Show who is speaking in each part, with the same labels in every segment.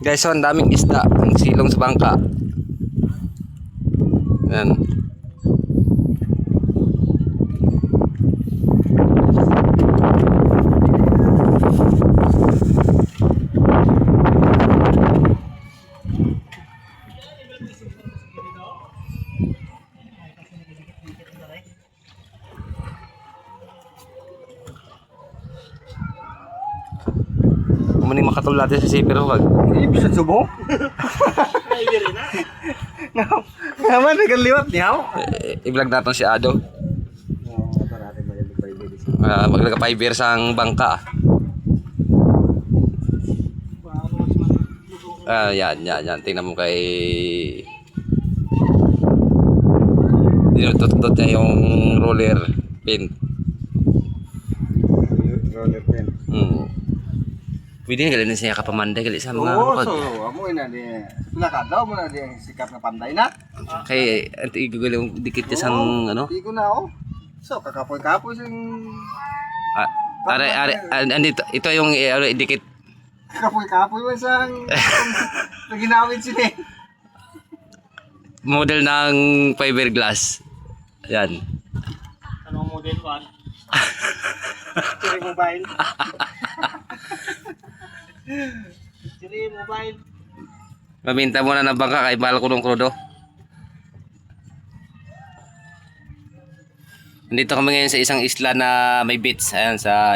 Speaker 1: Guys, so ang daming isda, ang silong sa bangka. Yan. Muni makatulad sa sipir wag.
Speaker 2: Bisa subo. Naman nagaliwat niyaw.
Speaker 1: I-vlog natin si Ado. Maglaga 5 years ang bangka. Yan. Tingnan mo kay dinutot-tot niya yung roller pin.
Speaker 2: Roller pin.
Speaker 1: Pwede nga galing siya kapamanday gali sa mga
Speaker 2: Oo,
Speaker 1: pag.
Speaker 2: so amo ina di. Nakadaw mo na di sikat na panday na.
Speaker 1: Kay anti igugol yung dikit niya sang ano.
Speaker 2: Di ko na oh. So kakapoy-kapoy sing
Speaker 1: Andito ito yung dikit.
Speaker 2: kapoy-kapoy man sang naginawin sini.
Speaker 1: Model ng fiberglass. Yan.
Speaker 3: Anong model 1? Siri mobile. Siri mobile.
Speaker 1: Maminta mo na ng bangka kay mahal ko ng krudo. Nandito kami ngayon sa isang isla na may beach. Ayan sa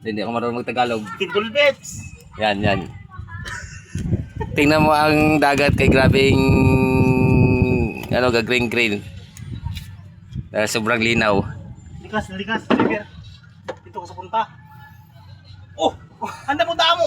Speaker 1: hindi ako marunong magtagalog.
Speaker 3: Tidbul bets.
Speaker 1: Yan. Tingnan mo ang dagat kay grabing green. Sobrang linaw.
Speaker 3: Likas. River. Dito ko sa punta. Oh! Anda punta mo!